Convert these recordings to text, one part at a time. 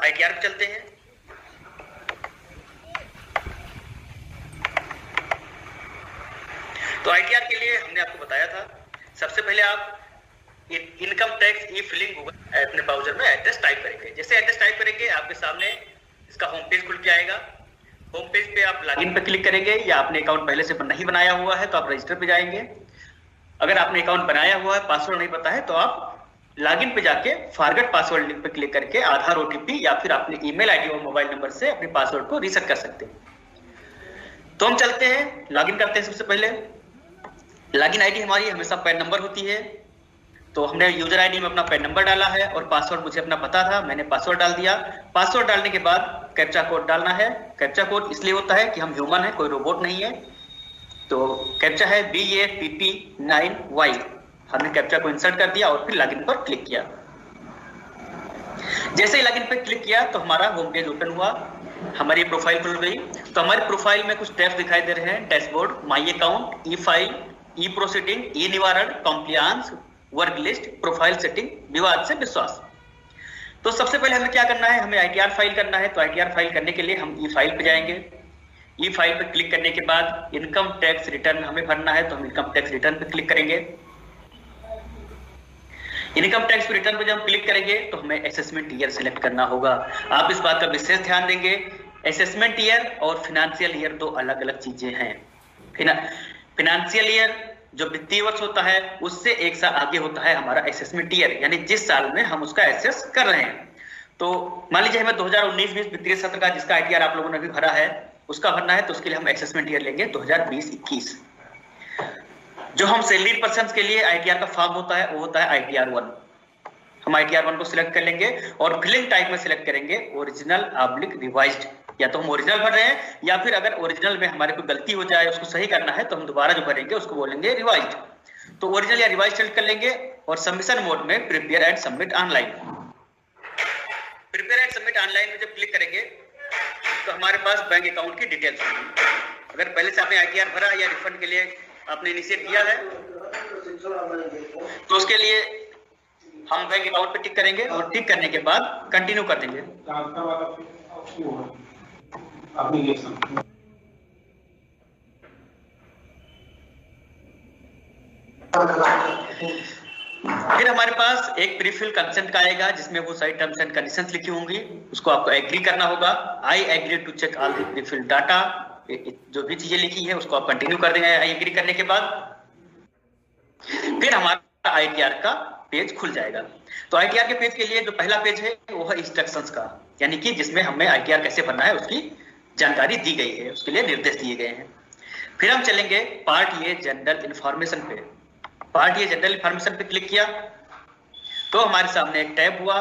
ITR पे चलते हैं। तो आईटीआर के लिए हमने आपको बताया था, सबसे पहले आप income tax e filling Google अपने ब्राउजर में एड्रेस टाइप करेंगे। जैसे एड्रेस टाइप करेंगे आपके सामने इसका होम पेज खुल के आएगा। होम पेज पे आप लॉगिन पे क्लिक करेंगे, या आपने अकाउंट पहले से नहीं बनाया हुआ है तो आप रजिस्टर पे जाएंगे। अगर आपने अकाउंट बनाया हुआ है, पासवर्ड नहीं पता है, तो आप लॉगिन पे जाके फॉरगेट पासवर्ड लिंक पे क्लिक करके आधार ओटीपी या फिर अपने ईमेल आईडी और मोबाइल नंबर से अपने पासवर्ड को रीसेट कर सकते हैं। तो हम चलते हैं, लॉगिन करते हैं। सबसे पहले लॉगिन आईडी हमारी हमेशा पैन नंबर होती है, तो हमने यूजर आईडी में अपना पैन नंबर डाला है और पासवर्ड मुझे अपना पता था, मैंने पासवर्ड डाल दिया। पासवर्ड डालने के बाद कैप्चा कोड डालना है। कैप्चा कोड इसलिए होता है कि हम ह्यूमन है, कोई रोबोट नहीं है। तो कैप्चा है BAPP9Y। हमने कैप्चा को इंसर्ट कर दिया और फिर लॉगिन पर क्लिक किया। जैसे ही लॉगिन पर क्लिक किया तो हमारा होम पेज ओपन हुआ, हमारी प्रोफाइल खुल गई। तो हमारी प्रोफाइल में कुछ टैब्स दिखाई दे रहे हैं, dashboard, my account, e file, e proceeding, ई निवारण, compliance, work list, profile setting, विवाद से विश्वास। तो सबसे पहले हमें क्या करना है, हमें आईटीआर फाइल करना है। तो आईटीआर फाइल करने के लिए हम ई फाइल पे जाएंगे। ई फाइल पे क्लिक करने के बाद इनकम टैक्स रिटर्न हमें भरना है, तो हम इनकम टैक्स रिटर्न पे क्लिक करेंगे। इनकम टैक्स रिटर्न पे जब हम क्लिक करेंगे तो हमें असेसमेंट ईयर सिलेक्ट करना होगा। आप इस बात का विशेष ध्यान देंगे, असेसमेंट ईयर और फाइनेंशियल ईयर दो अलग अलग चीजें हैं। फाइनेंशियल ईयर जो वित्तीय वर्ष होता है उससे एक साल आगे होता है हमारा असेसमेंट ईयर, यानी जिस साल में हम उसका एसेस कर रहे हैं। तो मान लीजिए हमें 2019-20 वित्तीय सत्र का जिसका आईटीआर आप लोगों ने भी भरा है उसका भरना है, तो उसके लिए हम असेसमेंट ईयर लेंगे 2020-21। जो हम सैलरी पर्सन के लिए आईटीआर का फॉर्म होता है वो होता है आईटीआर 1। हम आईटीआर 1 को सिलेक्ट कर लेंगे और फिलिंग टाइप में सिलेक्ट करेंगे ओरिजिनल/रिवाइज्ड। या तो हम ओरिजिनल भर रहे हैं या फिर अगर ओरिजिनल में हमारे कोई गलती हो जाए उसको सही करना है तो हम दोबारा जो भरेंगे उसको बोलेंगे रिवाइज्ड। तो ओरिजिनल या रिवाइज्ड सेलेक्ट कर लेंगे और सबमिशन मोड में prepare and submit online. Prepare and submit online में जब क्लिक करेंगे तो हमारे पास बैंक अकाउंट की डिटेल्स होंगी। अगर पहले से आपने आईटीआर भरा या रिफंड के लिए आपने इनिशिएट किया है तो उसके लिए हम बैंक अकाउंट पे टिक करेंगे और टिक करने के बाद कंटिन्यू कर देंगे। फिर हमारे पास एक प्रीफिल कंसेंट का आएगा जिसमें वो सारी टर्म्स एंड कंडीशंस लिखी होंगी, उसको आपको एग्री करना होगा। I agree to check all the prefill data, जो भी चीजें लिखी है उसको आप कंटिन्यू कर देंगे आई एग्री करने के बाद। फिर हमारा आईटीआर का पेज खुल जाएगा। तो आईटीआर के पेज के लिए जो पहला पेज है वो है इंस्ट्रक्शंस का, यानी कि जिसमें हमें आईटीआर कैसे भरना है उसकी जानकारी दी गई है, उसके लिए निर्देश दिए गए हैं। फिर हम चलेंगे पार्ट ए जनरल इंफॉर्मेशन पे। पार्ट ए जनरल इंफॉर्मेशन पे क्लिक किया तो हमारे सामने एक टैब हुआ,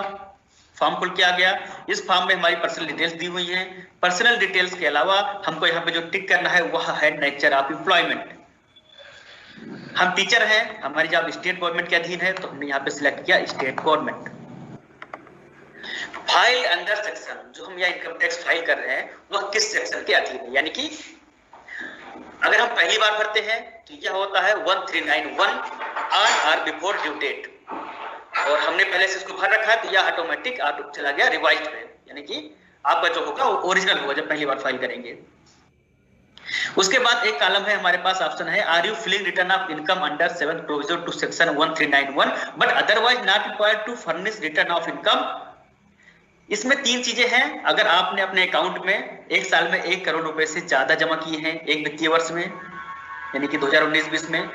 फॉर्म खुल के आ गया। इस फॉर्म में हमारी पर्सनल डिटेल्स दी हुई हैं। पर्सनल डिटेल्स के अलावा हमको यहाँ पे जो टिक करना है वह है नेचर ऑफ एम्प्लॉयमेंट। हम टीचर हैं, हमारी जॉब स्टेट गवर्नमेंट के अधीन है तो हमने यहाँ पे सिलेक्ट किया state government. File under section, जो हम यहाँ इनकम टैक्स फाइल कर रहे हैं वह किस सेक्शन के अधीन है, यानी कि अगर हम पहली बार भरते हैं तो यह होता है 1391 ऑन और बिफोर ड्यू डेट, और हमने पहले से इसको भर रखा है तो यह ऑटोमेटिक चला गया रिवाइज्ड में, यानी कि आपका जो होगा वो ओरिजिनल होगा जब पहली बार फाइल करेंगे। उसके बाद एक कॉलम है हमारे पास, ऑप्शन है are you filing return of income under 7th provision to section 1391 but otherwise not required to furnish return of income. इसमें तीन चीजें हैं। अगर आपने अपने अकाउंट में एक साल में 1 करोड़ रुपए से ज्यादा जमा किए हैं एक वित्तीय वर्ष में, यानी कि 2019-20 में,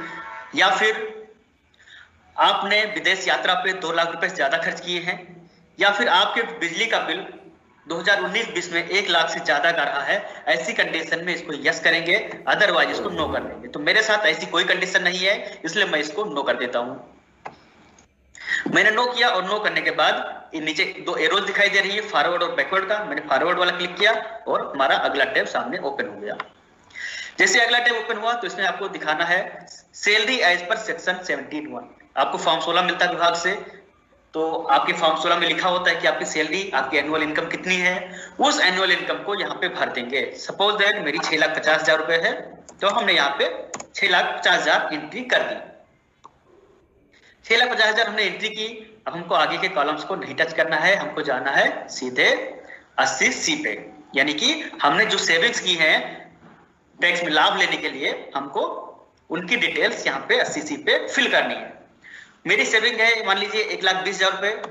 या फिर आपने विदेश यात्रा पे 2 लाख रुपए से ज्यादा खर्च किए हैं, या फिर आपके बिजली का बिल 2019-20 में 1 लाख से ज्यादा का रहा है, ऐसी कंडीशन में इसको यस करेंगे, अदरवाइज इसको नो कर देंगे। तो मेरे साथ ऐसी कोई कंडीशन नहीं है इसलिए मैं इसको नो कर देता हूं। मैंने नो किया और नो करने के बाद नीचे 2 एरोज दिखाई दे रही है फॉरवर्ड और बैकवर्ड का, मैंने फॉरवर्ड वाला क्लिक किया और हमारा अगला टैब सामने ओपन हो गया। जैसे अगला टैब ओपन हुआ तो इसमें आपको दिखाना है सैलरी एज पर सेक्शन 17(1). आपको फॉर्म 16 मिलता है विभाग से, तो आपके फॉर्म 16 में लिखा होता है कि आपकी सैलरी, आपकी एनुअल इनकम कितनी है, उस एनुअल इनकम को यहाँ पे भर देंगे। सपोज दैट मेरी 6,50,000 रुपए है तो हमने यहाँ पे 6,50,000 एंट्री कर दी। 6,50,000 हमने एंट्री की। अब हमको आगे के कॉलम्स को नहीं टच करना है, हमको जाना है सीधे 80C पे, यानी कि हमने जो सेविंग्स की है टैक्स में लाभ लेने के लिए, हमको उनकी डिटेल्स यहाँ पे 80C पे फिल करनी है। मेरी सेविंग है मान लीजिए 1,20,000 रुपए,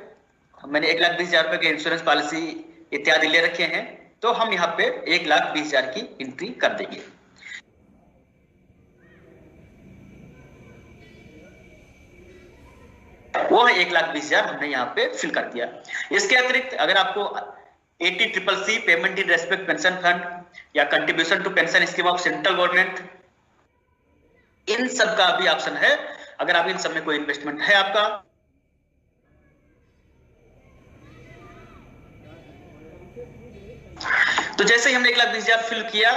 मैंने 1,20,000 रुपए के इंश्योरेंस पॉलिसी इत्यादि ले रखे हैं, तो हम यहाँ पे 1,20,000 की एंट्री कर देंगे। वो है 1,20,000 हमने यहाँ पे फिल कर दिया। इसके अतिरिक्त अगर आपको 80CCC payment in respect pension fund या contribution to pension scheme of central government, इन सब का भी ऑप्शन है। अगर आप इन सब में कोई इन्वेस्टमेंट है आपका, तो जैसे ही हमने 1,20,000 फिल किया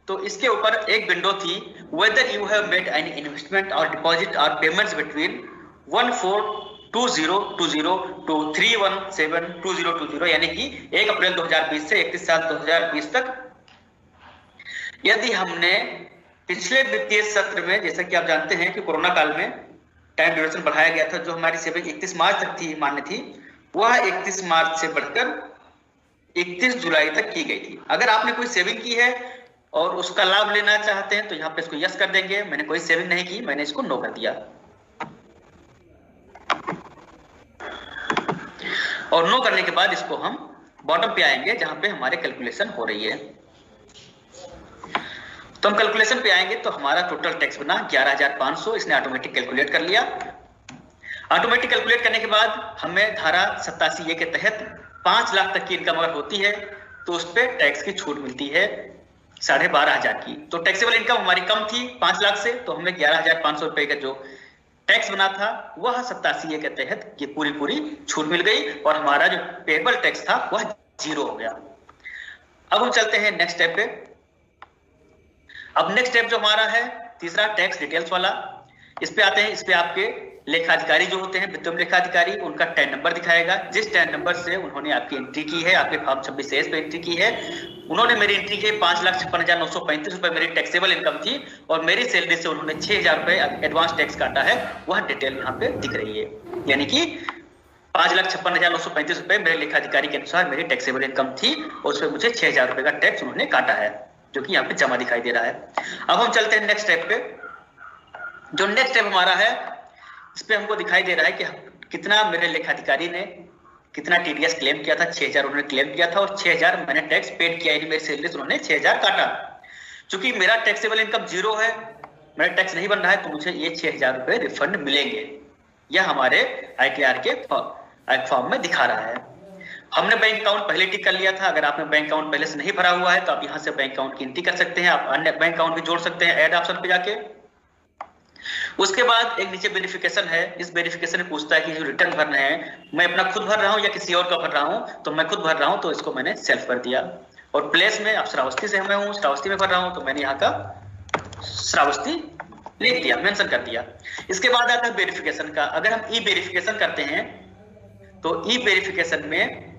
तो इसके ऊपर एक विंडो थी, whether you have made any investment और डिपॉजिट और पेमेंट्स बिटवीन 14/20/20 to 3/17/2020, यानी कि 1 अप्रैल 2020 से 31/7/2020 तक। यदि हमने पिछले वित्तीय सत्र में, जैसा कि आप जानते हैं कि कोरोना काल में टाइम ड्यूरेशन बढ़ाया गया था, जो हमारी सेविंग 31 मार्च तक थी मान्य थी, वह 31 मार्च से बढ़कर 31 जुलाई तक की गई थी। अगर आपने कोई सेविंग की है और उसका लाभ लेना चाहते हैं तो यहाँ पे इसको यस कर देंगे। मैंने कोई सेविंग नहीं की, मैंने इसको नो कर दिया। और नो करने के बाद इसको हम बॉटम पे आएंगे जहां पे हमारे कैलकुलेशन हो रही है। तो हम कैलकुलेशन पे आएंगे तो हमारा टोटल टैक्स बना 11,500, इसने ऑटोमेटिक कैलकुलेट कर लिया। ऑटोमेटिक कैलकुलेट करने के बाद हमें धारा 87A के तहत 5 लाख तक की इनकम अगर होती है तो उस पर टैक्स की छूट मिलती है 12,500 की। तो टैक्सेबल इनकम हमारी कम थी 5 लाख से, तो हमें 11,500 रुपए का जो टैक्स बना था वह 87A के तहत ये पूरी छूट मिल गई और हमारा जो पेबल टैक्स था वह 0 हो गया। अब हम चलते हैं नेक्स्ट स्टेप पे। अब नेक्स्ट स्टेप जो हमारा है तीसरा, टैक्स डिटेल्स वाला, इस पे आते हैं। इस पे आपके लेखाधिकारी जो होते हैं, वित्तीय लेखाधिकारी, उनका टैन नंबर दिखाएगा। जिस टैन नंबर से उन्होंने आपकी एंट्री की है, आपके फॉर्म 26A पे एंट्री की है, उन्होंने मेरी एंट्री की 5,56,935 रुपए मेरी टैक्सेबल इनकम थी और मेरी सैलरी से उन्होंने 6,000 रुपए एडवांस टैक्स काटा है, वह डिटेल यहाँ पे दिख रही है। यानी कि 5,56,935 रुपए मेरे लेखाधिकारी के अनुसार मेरी टैक्सेबल इनकम थी और उसमें मुझे 6,000 रुपए का टैक्स उन्होंने काटा है, जो कि यहाँ पे जमा दिखाई दे रहा है। अब हम चलते हैं नेक्स्ट स्टेप पे। जो नेक्स्ट स्टेप हमारा है, इस पे हमको दिखाई दे रहा है कि कितना मेरे लेखाधिकारी ने कितना टीडीएस क्लेम किया था। 6,000 उन्होंने क्लेम किया था और 6,000 मैंने टैक्स पेड किया, यानी मेरी सैलरी से उन्होंने 6,000 काटा। चूंकि मेरा टैक्सेबल इनकम 0 है, मेरा टैक्स नहीं बन रहा है, तो मुझे ये 6,000 रुपए रिफंड मिलेंगे। यह हमारे ITR के फॉर्म में दिखा रहा है। हमने बैंक अकाउंट पहले टिक कर लिया था। अगर आपने बैंक अकाउंट पहले से नहीं भरा हुआ है तो आप यहाँ से बैंक अकाउंट की एंट्री कर सकते हैं। आप अन्य बैंक अकाउंट भी जोड़ सकते हैं ऐड ऑप्शन पे जाके। उसके बाद एक नीचे वेरिफिकेशन है। इस वेरिफिकेशन में पूछता है कि जो रिटर्न भर रहे हैं मैं अपना खुद भर रहा हूँ या किसी और का भर रहा हूँ, तो मैं खुद भर रहा हूँ तो इसको मैंने सेल्फ कर दिया। और प्लेस में आप श्रावस्ती से मैं हूँ, श्रावस्ती में भर रहा हूँ तो मैंने यहाँ का श्रावस्ती लिख दिया, मेंशन कर दिया। इसके बाद आता है वेरिफिकेशन का। अगर हम ई वेरिफिकेशन करते हैं तो ई वेरिफिकेशन में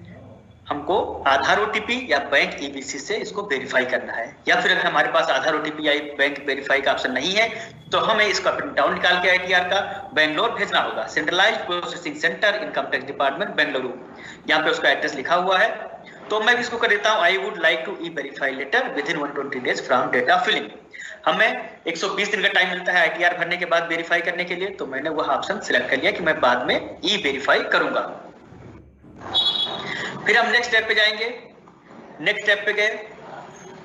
हमको आधार ओटीपी या बैंक ईबीसी से इसको वेरीफाई करना है, या फिर अगर हमारे पास आधार ओटीपी या बैंक वेरीफाई का ऑप्शन नहीं है तो हमें इसका प्रिंट डाउन निकाल के ITR का बेंगलोर भेजना होगा। Centralised processing centre, income tax department, Bengaluru, यहाँ पे उसका एड्रेस लिखा हुआ है। तो मैं इसको कर देता हूँ, I would like to e verify letter within 120 days from date of filing. हमें 120 दिन का टाइम मिलता है ITR भरने के बाद वेरीफाई करने के लिए, तो मैंने वह ऑप्शन सिलेक्ट कर लिया कि मैं बाद में ई वेरीफाई करूंगा। फिर हम नेक्स्ट स्टेप पे जाएंगे। नेक्स्ट स्टेप पे गए,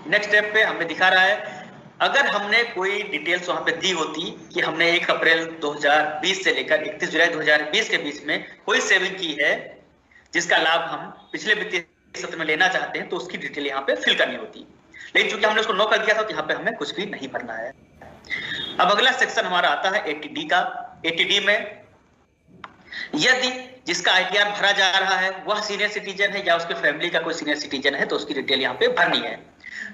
नेक्स्ट स्टेप पे हमें दिखा रहा है अगर हमने कोई डिटेल्स वहां पे दी होती कि हमने 1 अप्रैल 2020 से लेकर 31 जुलाई 2020 के बीच में कोई सेविंग की है जिसका लाभ हम पिछले वित्तीय सत्र में लेना चाहते हैं, तो उसकी डिटेल यहाँ पे फिल करनी होती। लेकिन चूंकि हमने उसको नो कर दिया था तो यहाँ पे हमें कुछ भी नहीं भरना है। अब अगला सेक्शन हमारा आता है 80D का। 80D में यदि जिसका ITR भरा जा रहा है वह सीनियर सिटीजन है या उसके फैमिली का कोई सीनियर सिटीजन है तो उसकी डिटेल यहाँ पे भरनी है।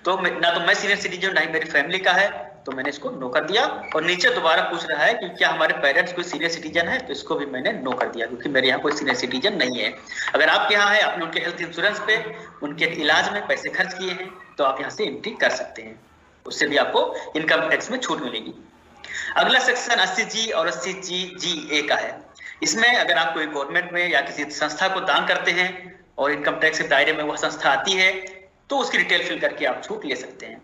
तो ना तो मैं सीनियर सिटीजन ना ही मेरी फैमिली का है, तो मैंने इसको नो कर दिया। और नीचे दोबारा पूछ रहा है कि क्या हमारे पेरेंट्स कोई सीनियर सिटीजन है, तो इसको भी मैंने नो कर दिया क्योंकि मेरे यहाँ कोई सीनियर सिटीजन नहीं है। अगर आपके यहाँ है, आपने उनके हेल्थ इंश्योरेंस पे उनके इलाज में पैसे खर्च किए हैं तो आप यहाँ से एंट्री कर सकते हैं, उससे भी आपको इनकम टैक्स में छूट मिलेगी। अगला सेक्शन 80G और 80G का है। इसमें अगर आप कोई गवर्नमेंट में या किसी संस्था को दान करते हैं और इनकम टैक्स के दायरे में वह संस्था आती है तो उसकी डिटेल फिल करके आप छूट ले सकते हैं।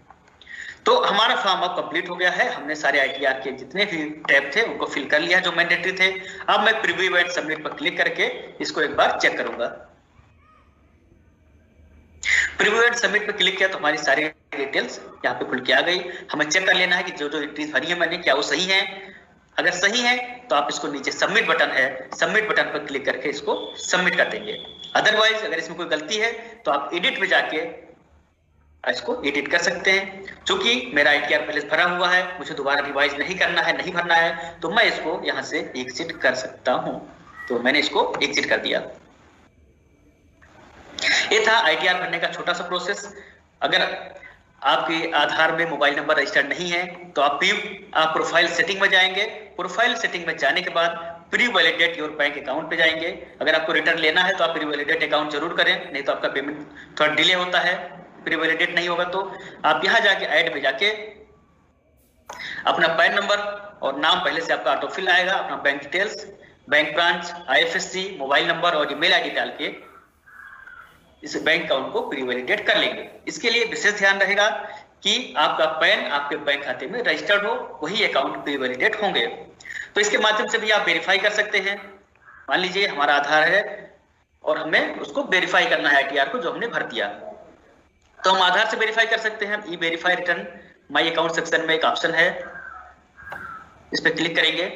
तो हमारा फॉर्म अब कंप्लीट हो गया है, हमने सारे आईटीआर के जितने भी टैब थे उनको फिल कर लिया जो मैंडेटरी थे। अब मैं प्रीव्यू एंड सबमिट पर क्लिक करके इसको एक बार चेक करूंगा। प्रीव्यू एंड सबमिट पर क्लिक किया तो हमारी सारी डिटेल्स यहाँ पे खुल के आ गई। हमें चेक कर लेना है कि जो जो एंट्रीज भरी है मैंने क्या वो सही है। अगर सही है तो आप इसको नीचे सबमिट बटन है, सबमिट बटन पर क्लिक करके इसको सबमिट कर देंगे। अदरवाइज अगर इसमें कोई गलती है तो आप एडिट में जाके इसको एडिट कर सकते हैं। क्योंकि मेरा आईटीआर पहले भरा हुआ है, मुझे दोबारा रिवाइज नहीं करना है, नहीं भरना है, तो मैं इसको यहाँ से एग्जिट कर सकता हूँ। तो मैंने इसको एग्जिट कर दिया। ये था आईटीआर भरने का छोटा सा प्रोसेस। अगर आपके आधार में मोबाइल नंबर रजिस्टर्ड नहीं है तो आप प्रोफाइल सेटिंग में जाएंगे। प्रोफाइल सेटिंग में जाने के बाद pre validate your bank account पे जाएंगे। अगर आपको रिटर्न लेना है तो आप प्री वैलिडेट अकाउंट जरूर करें, नहीं तो आपका पेमेंट थोड़ा डिले होता है। प्री वैलिडेट नहीं होगा तो आप यहाँ जाके ऐड में जाके अपना पैन नंबर और नाम पहले से आपका ऑटो फिल आएगा, अपना bank details, bank branch, IFSC, mobile number और ईमेल आईडी डाल के इस बैंक अकाउंट को प्री वैलिडेट कर लेंगे। इसके लिए विशेष ध्यान रहेगा कि आपका पैन आपके बैंक खाते में रजिस्टर्ड हो, वही अकाउंट प्री वैलिडेट होंगे। तो इसके माध्यम से भी आप वेरीफाई कर सकते हैं। मान लीजिए हमारा आधार है और हमें उसको वेरीफाई करना है आईटीआर को जो हमने भर दिया, तो हम आधार से वेरीफाई कर सकते हैं। E verify return my account section में एक ऑप्शन है, इस पर क्लिक करेंगे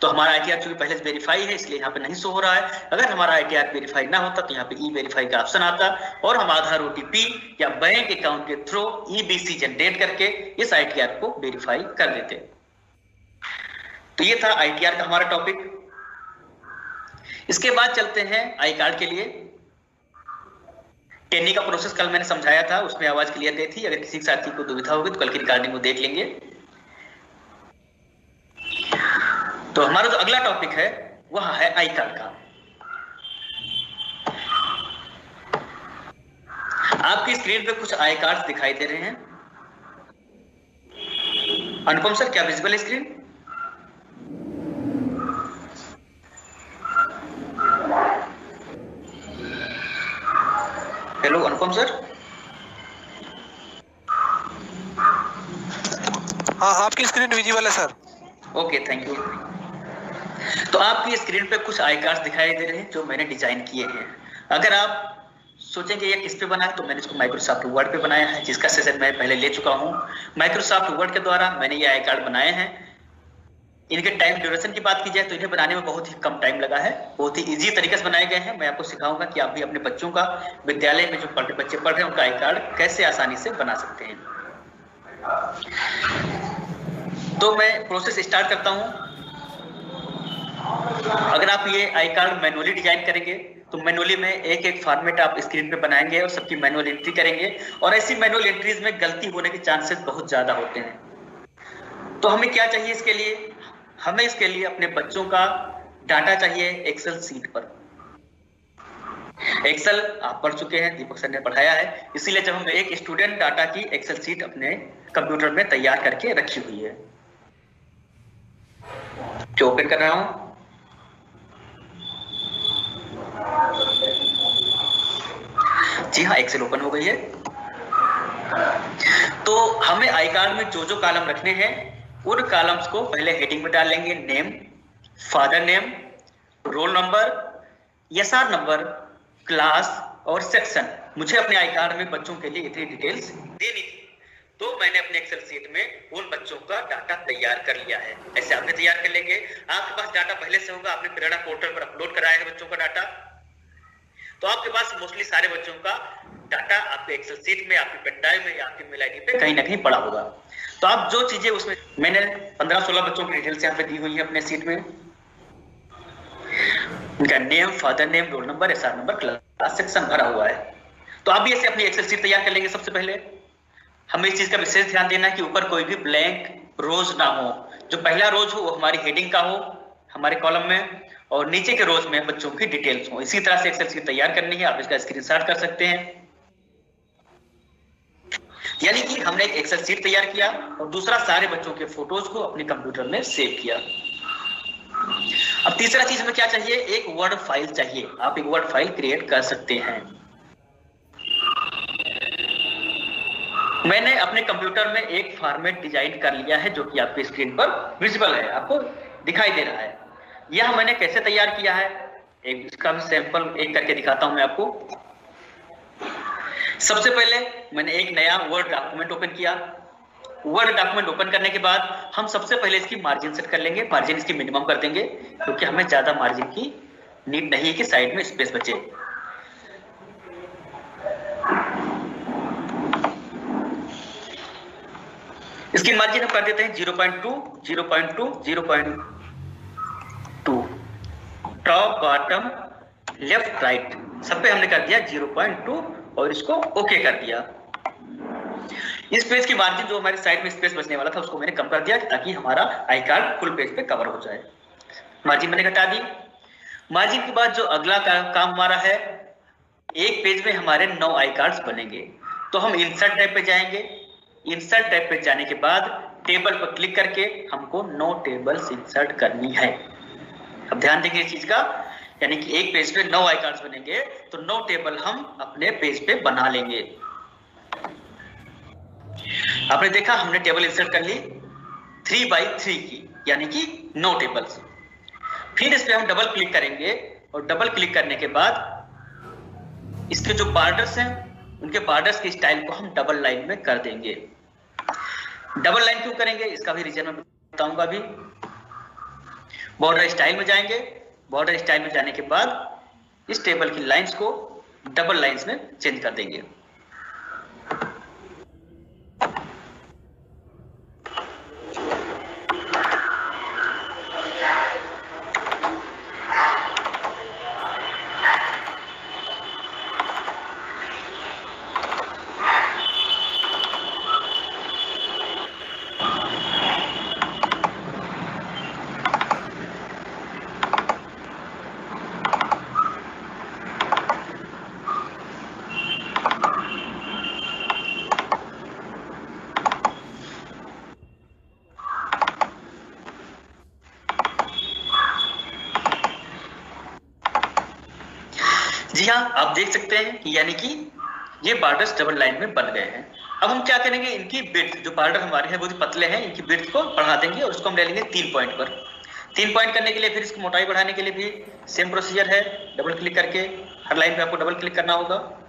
तो हमारा आईटीआर चूंकि पहले से वेरीफाई है इसलिए यहाँ पे नहीं शो हो रहा है। अगर हमारा आईटीआर वेरीफाई ना होता तो यहाँ पे ई वेरीफाई का ऑप्शन आता और हम आधार ओटीपी या बैंक अकाउंट के थ्रू ईबीसी जनरेट करके इस आईटीआर को वेरीफाई कर लेते। तो ये था आईटीआर का हमारा टॉपिक। इसके बाद चलते हैं आई कार्ड के लिए। टेनी का प्रोसेस कल मैंने समझाया था, उसमें आवाज क्लियर नहीं थी। अगर किसी साथी को दुविधा होगी तो कल की रिकॉर्डिंग को देख लेंगे। तो हमारा जो अगला टॉपिक है वह है आई कार्ड का। आपकी स्क्रीन पे कुछ आई कार्ड दिखाई दे रहे हैं। अनुपम सर क्या विजिबल है स्क्रीन? हेलो अनुपम सर। हाँ, आपकी स्क्रीन विजिबल है सर। Okay, thank you. तो आपकी स्क्रीन पे कुछ आई कार्ड्स दिखाई दे रहे हैं जो मैंने डिजाइन किए हैं। अगर आप सोचेंगे ये किस पे बना है तो मैंने इसको माइक्रोसॉफ्ट वर्ड पे बनाया है, जिसका सेशन मैं पहले ले चुका हूँ। माइक्रोसॉफ्ट वर्ड के द्वारा मैंने ये आई कार्ड बनाए हैं। इनके टाइम ड्यूरेशन की बात की जाए तो इन्हें बनाने में बहुत ही कम टाइम लगा है, बहुत ही इजी तरीके से बनाए गए हैं। मैं आपको सिखाऊंगा कि आप भी अपने बच्चों का, विद्यालय में जो बच्चे पढ़ रहे हैं उनका आई कार्ड कैसे आसानी से बना सकते हैं। तो मैं प्रोसेस स्टार्ट करता हूं। अगर आप ये आई कार्ड मैनुअली डिजाइन करेंगे तो मैनुअली में एक एक फॉर्मेट आप स्क्रीन पे बनाएंगे और सबकी मैनुअल एंट्री करेंगे, और ऐसी मैनुअल एंट्रीज में गलती होने के चांसेस बहुत ज्यादा होते हैं। तो हमें क्या चाहिए इसके लिए? हमें इसके लिए अपने बच्चों का डाटा चाहिए एक्सेल सीट पर। एक्सेल आप पढ़ चुके हैं, दीपक सर ने पढ़ाया है, इसीलिए जब हम एक स्टूडेंट डाटा की एक्सेल सीट अपने कंप्यूटर में तैयार करके रखी हुई है, जो ओपन कर रहा हूं। जी हाँ, एक्सेल ओपन हो गई है। तो हमें आई कार्ड में जो जो कॉलम रखने हैं उन कॉलम्स को पहले हेडिंग में डाल लेंगे। Name, father name, roll number, SR number, class और सेक्शन। मुझे अपने आई कार्ड में बच्चों के लिए इतनी डिटेल्स देनी थी, तो मैंने अपने एक्सेल सीट में उन बच्चों का डाटा तैयार कर लिया है। ऐसे आपने तैयार कर लेंगे। आपके पास डाटा पहले से होगा, आपने प्रेरणा पोर्टल पर अपलोड कराया है बच्चों का डाटा, तो आपके पास मोस्टली सारे बच्चों का डाटा आपके एक्सेल सीट में, आपकी पेन ड्राइव में या आपकी मेल आईडी पे कहीं ना कहीं पड़ा होगा। तो आप जो चीजें उसमें, मैंने 15-16 बच्चों की डिटेल्स यहाँ पे दी हुई है अपने सीट में। उनका name, father name, roll number, SR number, class, section भरा हुआ है। तो आप भी ऐसे अपनी एक्सेल सीट तैयार कर लेंगे। सबसे पहले हमें इस चीज का विशेष ध्यान देना है कि ऊपर कोई भी ब्लैंक रोज ना हो। जो पहला रोज हो वो हमारी हेडिंग का हो हमारे कॉलम में, और नीचे के रोज में बच्चों की डिटेल्स हो। इसी तरह से एक्सेल सीट तैयार करनी है। आप इसका स्क्रीनशॉट कर सकते हैं। यानी कि हमने एक एक्सेल सीट तैयार किया और दूसरा सारे बच्चों के फोटोज को अपने कंप्यूटर में सेव किया। अब तीसरा चीज हमें क्या चाहिए, एक वर्ड फाइल चाहिए। आप एक वर्ड फाइल क्रिएट कर सकते हैं। मैंने अपने कंप्यूटर में एक फॉर्मेट डिजाइन कर लिया है जो कि आपकी स्क्रीन पर विजिबल है, आपको दिखाई दे रहा है। यह मैंने कैसे तैयार किया है, एक इसका भी सैंपल एक करके दिखाता हूं मैं आपको। सबसे पहले मैंने एक नया वर्ड डॉक्यूमेंट ओपन किया। वर्ड डॉक्यूमेंट ओपन करने के बाद हम सबसे पहले इसकी मार्जिन सेट कर लेंगे, मार्जिन इसकी मिनिमम कर देंगे क्योंकि हमें ज्यादा मार्जिन की नीड नहीं है कि साइड में स्पेस बचे। इसकी मार्जिन हम कर देते हैं 0.2, 0.2, 0.2। टॉप बॉटम लेफ्ट राइट सब पे हमने कर दिया 0.2 और इसको ओके कर दिया। इस पेज की मार्जिन जो हमारे साइड में स्पेस बचने वाला था उसको मैंने कम कर दिया ताकि हमारा आई कार्ड फुल पेज पे कवर हो जाए। मार्जिन मैंने घटा दी। मार्जिन के बाद जो अगला काम हमारा है, एक पेज में हमारे 9 आई कार्ड्स बनेंगे। तो हम इंसर्ट टैब पे जाएंगे। इंसर्ट टैब पे जाने के बाद टेबल पर क्लिक करके हमको 9 टेबल्स इंसर्ट करनी है। अब ध्यान देंगे इस चीज का, यानी कि एक पेज पे 9 आई कार्ड्स बनेंगे तो 9 टेबल हम अपने पेज पे बना लेंगे। आपने देखा हमने टेबल इंसर्ट कर ली 3 by 3 की, यानी कि 9 टेबल्स। फिर इस पे हम डबल क्लिक करेंगे और डबल क्लिक करने के बाद इसके जो बॉर्डर्स हैं उनके बॉर्डर्स के स्टाइल को हम डबल लाइन में कर देंगे। डबल लाइन क्यों करेंगे इसका भी रीजन मैं बताऊंगा अभी। बॉर्डर स्टाइल में जाएंगे। बॉर्डर स्टाइल में जाने के बाद इस टेबल की लाइंस को डबल लाइंस में चेंज कर देंगे। जी हाँ, आप देख सकते हैं कि यानी कि ये बॉर्डर्स डबल लाइन में बन गए हैं। अब हम क्या करेंगे, इनकी विड्थ जो बॉर्डर हमारे हैं बहुत पतले हैं, इनकी विड्थ को बढ़ा देंगे और उसको हम ले लेंगे 3 पॉइंट पर। 3 पॉइंट करने के लिए फिर इसकी मोटाई बढ़ाने के लिए भी सेम प्रोसीजर है। डबल क्लिक करके हर लाइन पे आपको डबल क्लिक करना होगा।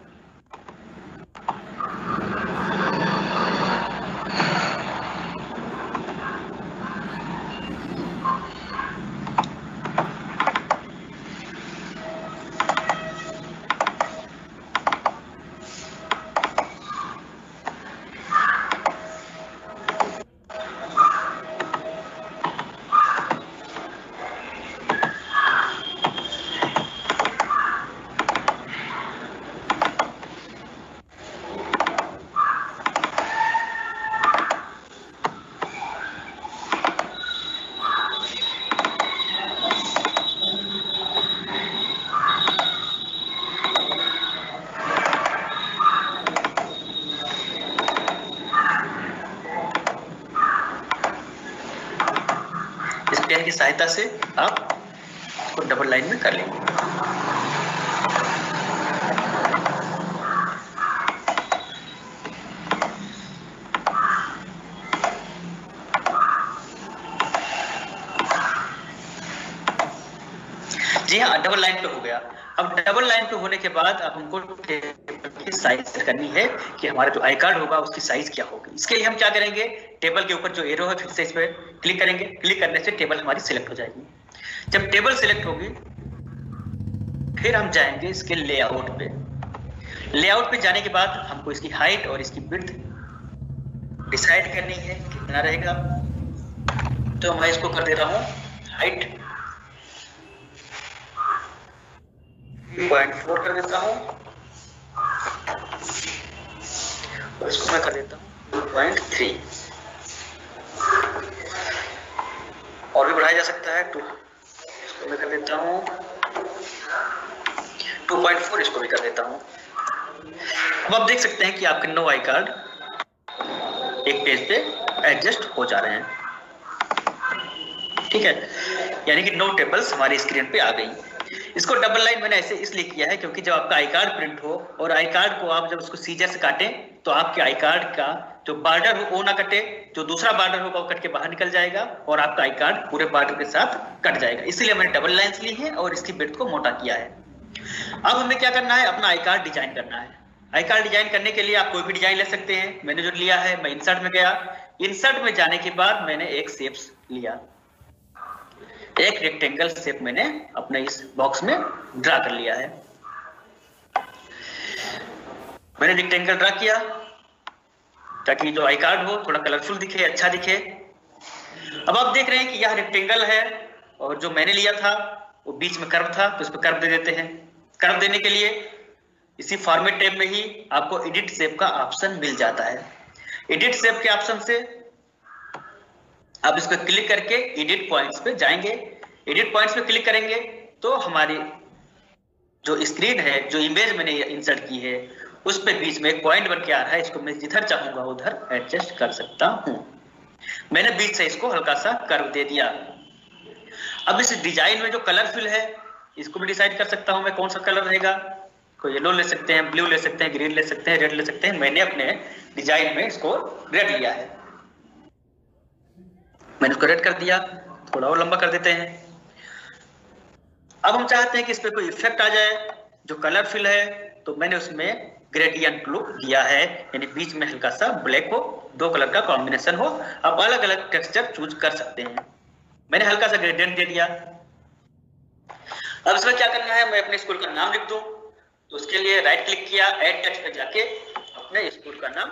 पेन की सहायता से आप इसको डबल लाइन में कर लेंगे। जी हाँ, डबल लाइन पे हो गया। अब डबल लाइन पे होने के बाद अब हमको टेबल की साइज सेट करनी है कि हमारा जो आई कार्ड होगा उसकी साइज क्या होगी। इसके लिए हम क्या करेंगे, टेबल के ऊपर जो एरो है फिर से इस पे क्लिक करेंगे। क्लिक करने से टेबल हमारी सिलेक्ट हो जाएगी। जब टेबल सिलेक्ट होगी फिर हम जाएंगे इसके लेआउट पे। लेआउट पे जाने के बाद हमको इसकी हाइट और इसकी विड्थ डिसाइड करनी है कितना रहेगा। तो मैं इसको कर दे रहा हूँ हाइट 0.4 कर देता हूँ और इसको मैं कर देता हूँ 2.3 और भी बढ़ाया जा सकता है। इसको मैं कर देता हूँ 2.4, इसको भी कर देता हूँ। अब आप देख सकते हैं कि आपके 9 आई कार्ड एक पेज पे एडजस्ट हो जा रहे हैं। ठीक है, यानी कि 9 टेबल्स हमारी स्क्रीन पे आ गई। इसको डबल लाइन मैंने ऐसे इसलिए किया है क्योंकि जब आपका आई कार्ड प्रिंट हो और आई कार्ड को आप जब उसको सीजर से काटें तो आपके आई कार्ड का जो बॉर्डर हो वो ना कटे, जो दूसरा बॉर्डर होगा वो कट के बाहर निकल जाएगा और आपका आई कार्ड पूरे बॉर्डर के साथ कट जाएगा। इसलिए मैंने डबल लाइंस ली है और इसकी विड्थ को मोटा किया है। अब हमें क्या करना है, अपना आई कार्ड डिजाइन करना है। आई कार्ड डिजाइन करने के लिए आप कोई भी डिजाइन ले सकते हैं। मैंने जो लिया है, मैं इंसर्ट में गया, इंसर्ट में जाने के बाद मैंने एक शेप्स लिया, एक रेक्टेंगल शेप मैंने अपने इस बॉक्स में ड्रा कर लिया है। मैंने रेक्टेंगल ड्रा किया ताकि जो आई कार्ड हो थोड़ा कलरफुल दिखे, अच्छा दिखे। अब आप देख रहे हैं कि यह रेक्टेंगल है और जो मैंने लिया था वो बीच में कर्व था, तो इस पर कर्व दे देते हैं। कर्व देने के लिए इसी फॉर्मेट टैब में ही आपको एडिट शेप का ऑप्शन मिल जाता है। एडिट शेप के ऑप्शन से आप इस पर क्लिक करके एडिट पॉइंट्स पे जाएंगे। एडिट पॉइंट्स पे क्लिक करेंगे तो हमारी जो स्क्रीन है, जो इमेज मैंने इंसर्ट की है, उस पे बीच में एक पॉइंट बन के आ रहा है। इसको मैं जिधर चाहूंगा उधर एडजस्ट कर सकता हूं। मैंने बीच से इसको हल्का सा कर्व दे दिया। अब इस डिजाइन में जो कलरफुल है इसको भी डिसाइड कर सकता हूं मैं कौन सा कलर रहेगा। कोई येलो ले सकते हैं, ब्लू ले सकते हैं, ग्रीन ले सकते हैं, रेड ले सकते हैं। मैंने अपने डिजाइन में इसको रेड लिया है। मैंने इसको रेड कर दिया, थोड़ा और लंबा कर देते हैं। अब हम चाहते हैं कि इस पे कोई इफेक्ट आ जाए जो कलरफुल है, तो मैंने उसमें ग्रेडियंट लुक दिया है, यानी बीच में हल्का सा ब्लैक हो, 2 कलर का कॉम्बिनेशन हो। आप अलग अलग टेक्सचर चूज कर सकते हैं। मैंने हल्का सा ग्रेडियंट दे दिया। अब इसमें क्या करना है, मैं अपने स्कूल का नाम लिख दूं, तो उसके लिए राइट क्लिक किया, ऐड टेक्स्ट पे जाके अपने स्कूल का नाम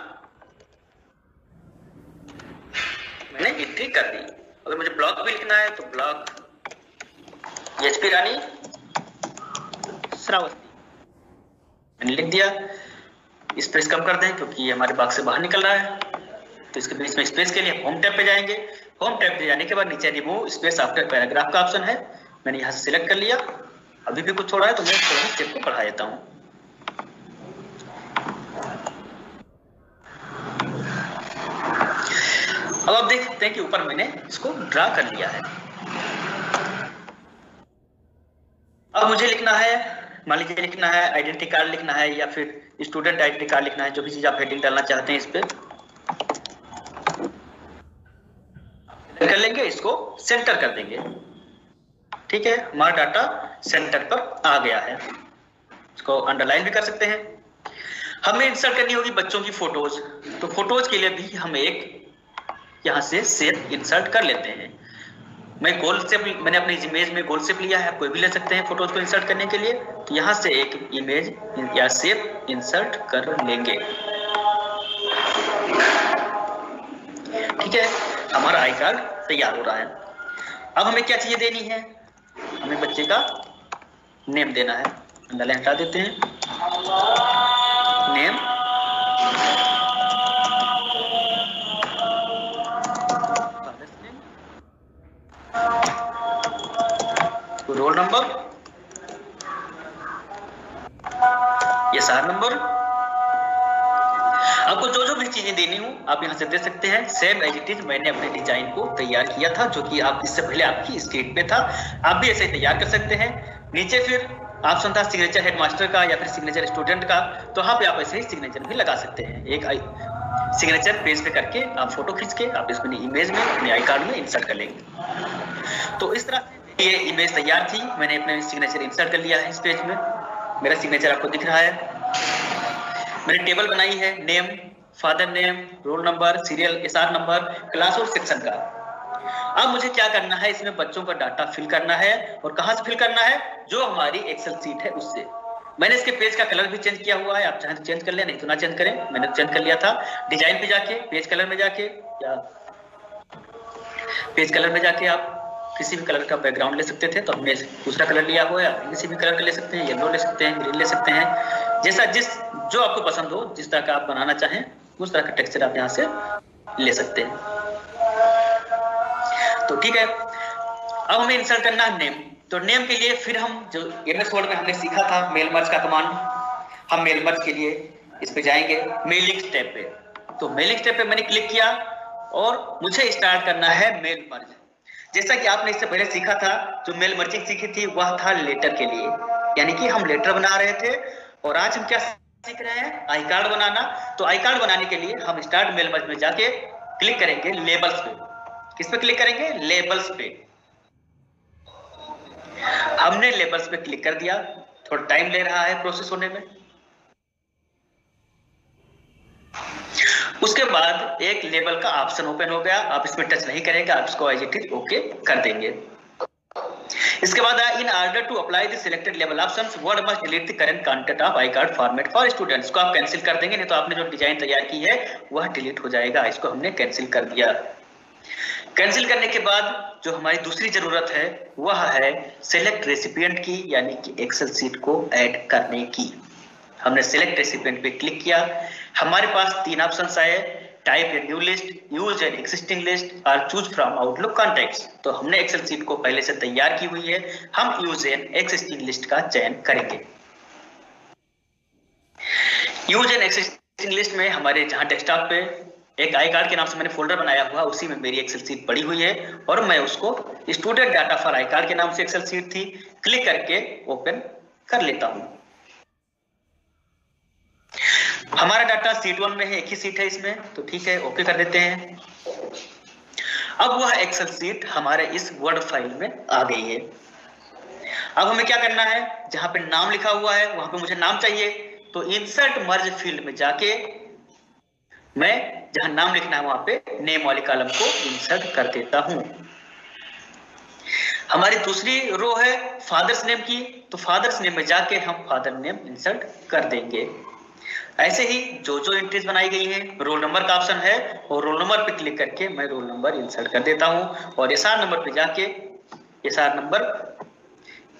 मैंने एंट्री कर दी। अगर मुझे ब्लॉक भी लिखना है तो ब्लॉक एचपी रानी श्रावस्ती मैंने लिख दिया। स्पेस कम कर दें क्योंकि ये हमारे बॉक्स से बाहर निकल रहा है, तो इसके बीच में स्पेस के लिए होम टैब पे जाएंगे। होम टैब पे जाने के बाद नीचे रिमूव स्पेस आफ्टर पैराग्राफ का ऑप्शन है, मैंने यहाँ से सिलेक्ट कर लिया। अभी भी कुछ छोड़ा है तो मैं थोड़ा स्टेप को बढ़ा देता हूँ। अब आप देख सकते हैं कि ऊपर मैंने इसको ड्रा कर लिया है। अब मुझे लिखना है, मान लीजिए लिखना है आइडेंटिटी कार्ड लिखना है या फिर स्टूडेंट आइडेंटिटी कार्ड लिखना है, जो भी चीज आप हेडिंग डालना चाहते हैं इस पे कर लेंगे, इसको सेंटर कर देंगे। ठीक है, हमारा डाटा सेंटर पर आ गया है। इसको अंडरलाइन भी कर सकते हैं। हमें इंसर्ट करनी होगी बच्चों की फोटोज, तो फोटोज के लिए भी हम एक यहाँ से शेप इंसर्ट कर लेते हैं। मैं गोल शेप, मैंने अपनी इमेज में गोल शेप लिया है, आप कोई भी ले सकते हैं फोटोज को इंसर्ट करने के लिए। तो यहाँ से एक इमेज या शेप इंसर्ट कर लेंगे। ठीक है, हमारा आई कार्ड तैयार हो रहा है। अब हमें क्या चीजें देनी है, हमें बच्चे का नेम देना है। अंडरलाइन हटा देते हैं, name, roll number, SR number. आपको जो जो भी चीजें देनी हो आप यहां से दे सकते हैं। सेम एज इट इज मैंने अपने डिजाइन को तैयार किया था, जो कि आप इससे पहले आपकी स्क्रीन पे था। आप भी ऐसे तैयार कर सकते हैं। नीचे फिर ऑप्शन था सिग्नेचर हेडमास्टर का या फिर सिग्नेचर स्टूडेंट का, तो यहाँ पे आप ऐसे ही सिग्नेचर भी लगा सकते हैं। एक सिग्नेचर पेज पे करके आप फोटो खींच के आप इसको इमेज में अपने आई कार्ड में इंसर्ट कर लेंगे। तो इस तरह से ये इमेज तैयार थी। मैंने अपने सिग्नेचर इंसर्ट कर लिया है इस पेज में। मेरा सिग्नेचर आपको दिख रहा है। मैंने टेबल बनाई है, name, father name, roll number, serial, SR number, class और सेक्शन का। अब मुझे क्या करना है, इसमें बच्चों का डाटा फिल करना है। और कहां से फिल करना है, जो हमारी एक्सेल सीट है उससे। मैंने इसके पेज का कलर भी चेंज किया हुआ है, आप चाहें तो चेंज कर लें, नहीं तो ना चेंज करें। मैंने चेंज कर लिया था। डिजाइन पे जाके पेज कलर में जाके या पेज कलर में जाके आप किसी भी कलर का बैकग्राउंड ले सकते थे, तो हमने दूसरा कलर लिया हुआ है। किसी भी कलर का ले सकते हैं, येलो ले सकते हैं, ग्रीन ले सकते हैं, जैसा जो आपको पसंद हो, जिस तरह का आप बनाना चाहें उस तरह का टेक्सचर आप यहाँ से ले सकते हैं। तो ठीक है, अब हमें इंसर्ट करना है नेम। तो नेम के लिए फिर हम जो एमएस वर्ड में हमने सीखा था मेल मर्ज का कमांड, हम मेल मर्ज के लिए इस पे जाएंगे मेलिंग स्टेप पे। तो मेलिंग स्टेप पे मैंने क्लिक किया और मुझे स्टार्ट करना है मेल मर्ज। जैसा कि आपने इससे पहले सीखा था, जो मेल मर्जिंग सीखी थी वह था लेटर के लिए, यानी कि हम लेटर बना रहे थे। और आज हम क्या सीख रहे हैं, आई कार्ड बनाना। तो आई कार्ड बनाने के लिए हम स्टार्ट मेल मर्ज में जाके क्लिक करेंगे लेबल्स पे। किस पे क्लिक करेंगे, लेबल्स पे। हमने लेबल्स पे क्लिक कर दिया, थोड़ा टाइम ले रहा है प्रोसेस होने में। उसके बाद एक लेबल का ऑप्शन ओपन हो गया, आप इसमें टच नहीं करेंगे, आप इसको एज इट इज ओके कर देंगे। इसके बाद in order to apply the selected लेवल options Word must delete the current content of I card format for students. को आप कैंसिल कर देंगे, नहीं तो आपने जो डिजाइन तैयार की है वह डिलीट हो जाएगा। इसको हमने कैंसिल कर दिया। कैंसिल करने के बाद जो हमारी दूसरी जरूरत है वह है सिलेक्ट रेसिपिएंट की, यानी कि एक्सेल सीट को ऐड करने की। हमने सिलेक्ट रेसिपिएंट पे क्लिक किया, हमारे पास तीन ऑप्शंस आए, type a new list, use N existing list और चूज फ्रॉम आउटलुक कॉन्टैक्ट्स। तो हमने एक्सेल सीट को पहले से तैयार की हुई है, हम यूज एन एक्सिस्टिंग लिस्ट का चयन करेंगे। यूज एन एक्सिस्टिंग लिस्ट में हमारे जहां डेस्कटॉप पे एक आई कार्ड के नाम से मैंने फोल्डर बनाया हुआ, उसी में मेरी एक्सेल सीट पड़ी हुई है और मैं उसको student data for I card के नाम से एक्सेल सीट थी, क्लिक करके ओपन कर लेता हूं। हमारा डाटा सीट 1 में है, एक ही सीट है इसमें, तो ठीक है ओके कर देते हैं। अब वह एक्सेल सीट हमारे इस वर्ड फाइल में आ गई है। अब हमें क्या करना है, जहां पे नाम लिखा हुआ है वहां पे मुझे नाम चाहिए, तो इंसर्ट मर्ज फील्ड में जाके मैं जहां नाम लिखना है वहां पे नेम वाले कॉलम को इंसर्ट कर देता हूं। हमारी दूसरी रो है फादर्स नेम की, तो फादर्स नेम में जाके हम फादर नेम इंसर्ट कर देंगे। ऐसे ही जो जो एंट्रीज बनाई गई हैं, रोल नंबर का ऑप्शन है और रोल नंबर पे क्लिक करके मैं रोल नंबर इंसर्ट कर देता हूं और एसआर नंबर पे जाके एसआर नंबर,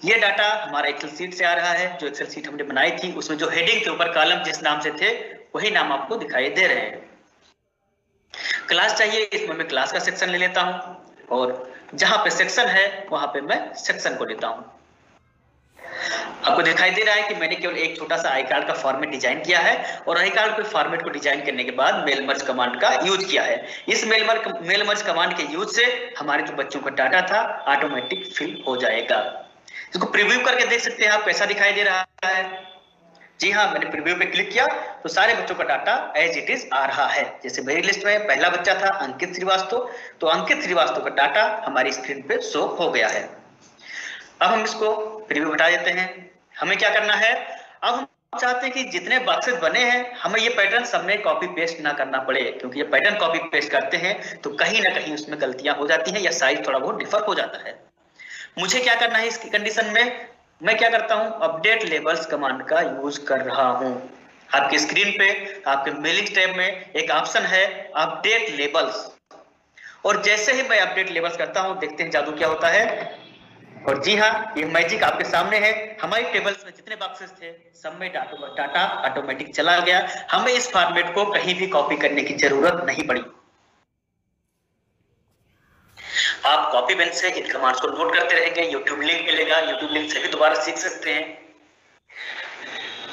ये डाटा हमारा एक्सेल सीट से आ रहा है। जो एक्सेल सीट हमने बनाई थी उसमें जो हेडिंग के ऊपर कॉलम जिस नाम से थे वही नाम आपको दिखाई दे रहे हैं। क्लास चाहिए, इसमें मैं क्लास का सेक्शन ले लेता हूं और जहां पे सेक्शन है वहां पे मैं सेक्शन को लेता हूं। आपको दिखाई दे रहा है कि मैंने केवल एक छोटा सा आई कार्ड का फॉर्मेट डिजाइन किया है और आई कार्ड के फॉर्मेट को डिजाइन करने के बाद मेल मर्ज कमांड का यूज किया है। इस मेल मर्ज कमांड के यूज से हमारे जो बच्चों का डाटा था ऑटोमेटिक फिल हो जाएगा। इसको प्रीव्यू करके देख सकते हैं आप कैसा दिखाई दे रहा है। जी हाँ, मैंने प्रीव्यू पे क्लिक किया तो सारे बच्चों का डाटा एज इट इज आ रहा है। जैसे मेरी लिस्ट में पहला बच्चा था अंकित श्रीवास्तव, तो अंकित श्रीवास्तव का डाटा हमारी स्क्रीन पे शो हो गया है। अब हम इसको प्रीव्यू हटा देते हैं। हमें क्या करना है, अब हम चाहते हैं कि जितने बॉक्सेस बने हैं हमें ये पैटर्न सब में कॉपी पेस्ट ना करना पड़े, क्योंकि ये पैटर्न कॉपी पेस्ट करते हैं तो कहीं ना कहीं उसमें गलतियां हो जाती हैं या साइज थोड़ा बहुत डिफर हो जाता है। मुझे क्या करना है इसकी कंडीशन में, मैं क्या करता हूं, अपडेट लेबल्स कमांड का यूज कर रहा हूं। आपकी स्क्रीन पे आपके मेलिंग टैब में एक ऑप्शन है अपडेट लेबल्स, और जैसे ही मैं अपडेट लेबल्स करता हूं देखते हैं जादू क्या होता है। और जी हाँ, ये मैजिक आपके सामने है। हमारी टेबल्स में जितने बॉक्सेस थे सब में डाटा ऑटोमेटिक चला गया। हमें इस फॉर्मेट को कहीं भी कॉपी करने की जरूरत नहीं पड़ी। आप कॉपी पेन से इन कमांड्स को नोट करते रहेंगे, यूट्यूब लिंक मिलेगा, यूट्यूब लिंक से भी दोबारा सीख सकते हैं।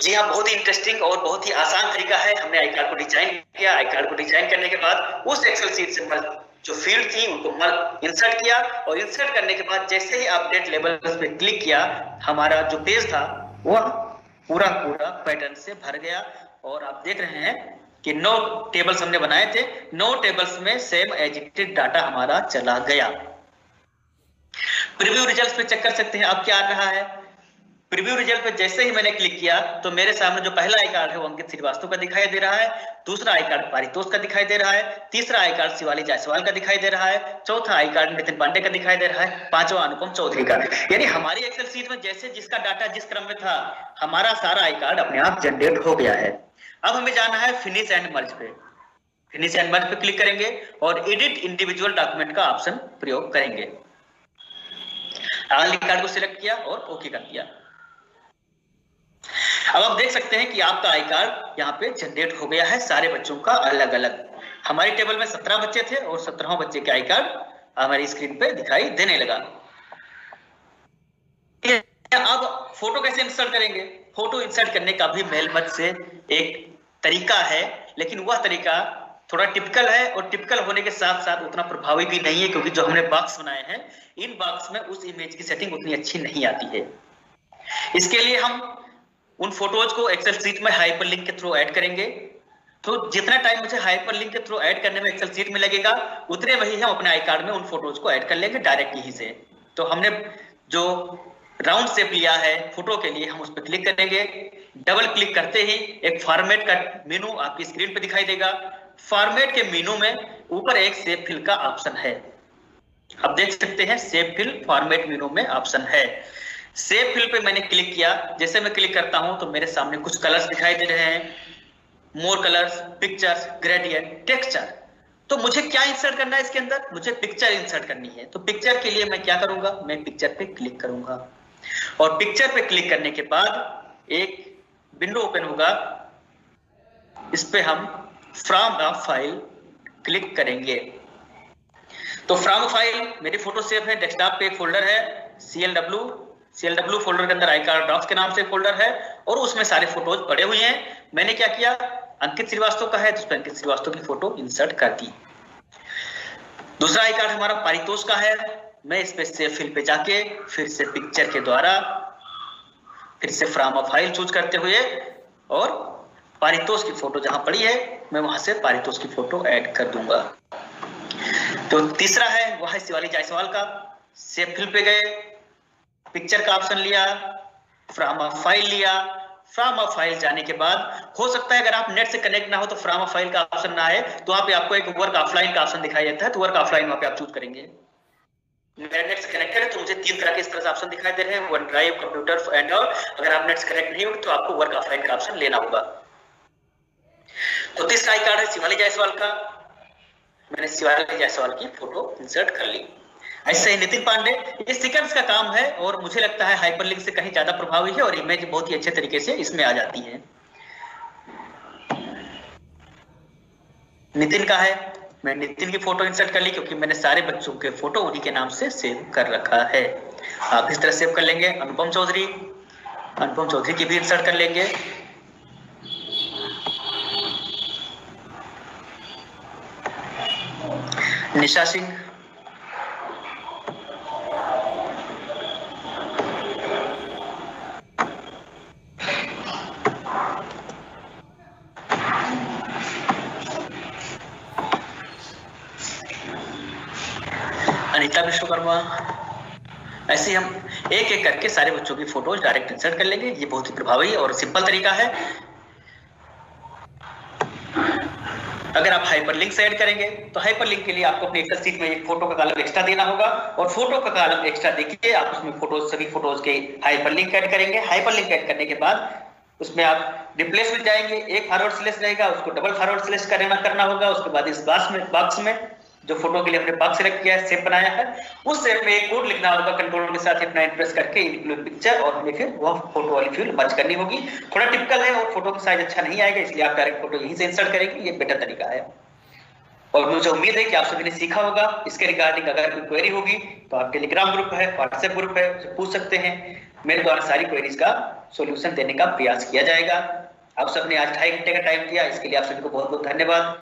जी हाँ, बहुत ही इंटरेस्टिंग और बहुत ही आसान तरीका है। हमने आई कार्ड को डिजाइन किया, आई कार्ड को डिजाइन करने के बाद उस एक्सेल सीट से जो फील्ड थी उनको इंसर्ट किया और इंसर्ट करने के बाद जैसे ही अपडेट लेबल्स पे क्लिक किया हमारा जो पेज था वह पूरा पैटर्न से भर गया। और आप देख रहे हैं कि 9 टेबल्स हमने बनाए थे, 9 टेबल्स में सेम एजिटेड डाटा हमारा चला गया। प्रीव्यू रिजल्ट्स पे चेक कर सकते हैं अब क्या आ रहा है। प्रीव्यू रिजल्ट पे जैसे ही मैंने क्लिक किया तो मेरे सामने जो पहला आई कार्ड है वो अंकित श्रीवास्तव का दिखाई दे रहा है, दूसरा आई कार्ड पारितोष का दिखाई दे रहा है, तीसरा आई कार्ड शिवाली जायसवाल का दिखाई दे रहा है, चौथा आई कार्ड नितिन पांडे का दिखाई दे रहा है, पांचवा अनुपम चौधरी का। यानी हमारी एक्सेल सीट में जैसे जिसका डाटा जिस क्रम में था हमारा सारा आई कार्ड अपने आप जनरेट हो गया है। अब हमें जाना है फिनिश एंड मर्ज पे। फिनिश एंड मर्ज पे क्लिक करेंगे और एडिट इंडिविजुअल डॉक्यूमेंट का ऑप्शन प्रयोग करेंगे। आई कार्ड को सिलेक्ट किया और ओके कर दिया। अब आप देख सकते हैं कि आपका आई कार्ड यहाँ पे जनरेट हो गया है सारे बच्चों का अलग अलग। हमारी टेबल में 17 बच्चे थे और 17 बच्चे के आई कार्ड हमारी स्क्रीन पे दिखाई देने लगा। अब फोटो कैसे इंसर्ट करेंगे? फोटो इंसर्ट करने का भी मेल मर्ज से एक तरीका है, लेकिन वह तरीका थोड़ा टिपिकल है और टिपिकल होने के साथ साथ उतना प्रभावी भी नहीं है, क्योंकि जो हमने बॉक्स बनाए हैं इन बॉक्स में उस इमेज की सेटिंग उतनी अच्छी नहीं आती है। इसके लिए हम उन फोटोज को एक्सेल सीट में हाइपरलिंक के थ्रू ऐड करेंगे। तो जितना टाइम मुझे हाइपरलिंक के थ्रू ऐड करने में एक्सेल सीट में लगेगा उतने में ही हम अपने आई कार्ड में उन फोटोज को ऐड कर लेंगे डायरेक्ट यहीं से। तो हमने जो राउंड शेप लिया है फोटो के लिए हम उस पर क्लिक करेंगे। डबल क्लिक करते ही एक फॉर्मेट का मेनू आपकी स्क्रीन पे दिखाई देगा। फॉर्मेट के मेनू में ऊपर एक सेव फिल का ऑप्शन है, आप देख सकते हैं सेव फिल फॉर्मेट मेनू में ऑप्शन है। सेव फिल पे मैंने क्लिक किया। जैसे मैं क्लिक करता हूं तो मेरे सामने कुछ कलर्स दिखाई दे रहे हैं, more colours, pictures, gradient, texture. तो मुझे क्या इंसर्ट करना है इसके अंदर? मुझे पिक्चर इंसर्ट करनी है। तो पिक्चर के लिए मैं क्या करूंगा, मैं पिक्चर पे क्लिक करूंगा और पिक्चर पे क्लिक करने के बाद एक विंडो ओपन होगा। इस पे हम फ्रॉम द फाइल क्लिक करेंगे। तो फ्रॉम फाइल मेरी फोटो सेव है, डेस्कटॉप पे एक फोल्डर है CLW फोल्डर के अंदर आई कार्ड डॉक्स के नाम से फोल्डर है और उसमें सारे फोटोज पड़े हुए हैं। मैंने क्या किया, अंकित श्रीवास्तव का है तो उसमें अंकित श्रीवास्तव की फोटो इंसर्ट कर दी। दूसरा आई कार्ड हमारा पारितोष का है। मैं इस पे सेव फिल पे जाके फिर से पिक्चर के द्वारा फिर से फ्रॉम अ फाइल चूज करते हुए और पारितोष की फोटो जहां पड़ी है मैं वहां से पारितोष की फोटो ऐड कर दूंगा। तो तीसरा है वह है शिवाली जायसवाल का। सेव फिल पे गए, पिक्चर का ऑप्शन लिया, फ्रॉम अ फाइल लिया। फ्रॉम अ फाइल जाने के बाद हो सकता है अगर आप नेट से कनेक्ट ना हो तो फ्रॉम अ फाइल का ऑप्शन ना आए तो वहां पे आपको एक वर्क ऑफलाइन का ऑप्शन दिखाई देता है। तो वर्क ऑफलाइन वहां पे आप चूज करेंगे। मेरा नेट से कनेक्टेड है तो मुझे 3 तरह के इस तरह से ऑप्शन दिखाई दे रहे हैं, one drive, computer and all. अगर आप नेट से कनेक्ट नहीं हो तो आपको वर्क ऑफलाइन का ऑप्शन लेना होगा। तो तीसरा आई कार्ड है शिवाली जायसवाल का। मैंने शिवाली जायसवाल की फोटो इंसर्ट कर ली। ऐसे ही नितिन पांडे, ये सीक्वेंस का काम है और मुझे लगता है हाइपरलिंक से कहीं ज्यादा प्रभावी है और इमेज बहुत ही अच्छे तरीके से इसमें आ जाती है। नितिन का है, मैं नितिन की फोटो इंसर्ट कर ली क्योंकि मैंने सारे बच्चों के फोटो उन्हीं के नाम से सेव कर रखा है। आप इस तरह सेव कर लेंगे। अनुपम चौधरी की भी इंसर्ट कर लेंगे। निशा सिंह, अनीता विश्वकर्मा। ऐसे हम एक एक करके सारे बच्चों की फोटोज डायरेक्ट इंसर्ट कर लेंगे। ये बहुत ही प्रभावी और सिंपल तरीका है। अगर आप हाइपरलिंक से ऐड करेंगे तो हाइपरलिंक के लिए आपको अपने एक्सेल शीट में एक फोटो का कॉलम एक्स्ट्रा देना होगा और फोटो का कॉलम एक्स्ट्रा देखिए आप उसमें फोटोज, सभी फोटोज के हाइपरलिंक ऐड करेंगे। हाइपरलिंक ऐड करने के बाद उसमें आप रिप्लेस में जाएंगे, एक फॉरवर्ड स्लैश रहेगा उसको डबल फॉरवर्ड स्लैश करना होगा। उसके बाद इस बॉक्स में जो फोटो के लिए हमने बॉक्स सेलेक्ट किया है, शेप बनाया है, उस शेप में एक कोड लिखना होगा। कंट्रोल के साथ अपना प्रेस करके इंक्लूड पिक्चर और हमें फिर वह फोटो वाली फील्ड मर्ज करनी होगी। थोड़ा टिपिकल है और फोटो का साइज अच्छा नहीं आएगा, इसलिए आप डायरेक्ट फोटो यहीं से इंसर्ट करेंगे, ये बेटर तरीका है। और मुझे उम्मीद है कि आप सभी ने सीखा होगा। इसके रिगार्डिंग अगर कोई क्वेरी होगी तो आप टेलीग्राम ग्रुप है, व्हाट्सएप ग्रुप है, उसे पूछ सकते हैं। मेरे द्वारा सारी क्वेरीज का सॉल्यूशन देने का प्रयास किया जाएगा। आप सबने आज 2.5 घंटे का टाइम दिया, इसके लिए आप सभी को बहुत बहुत धन्यवाद।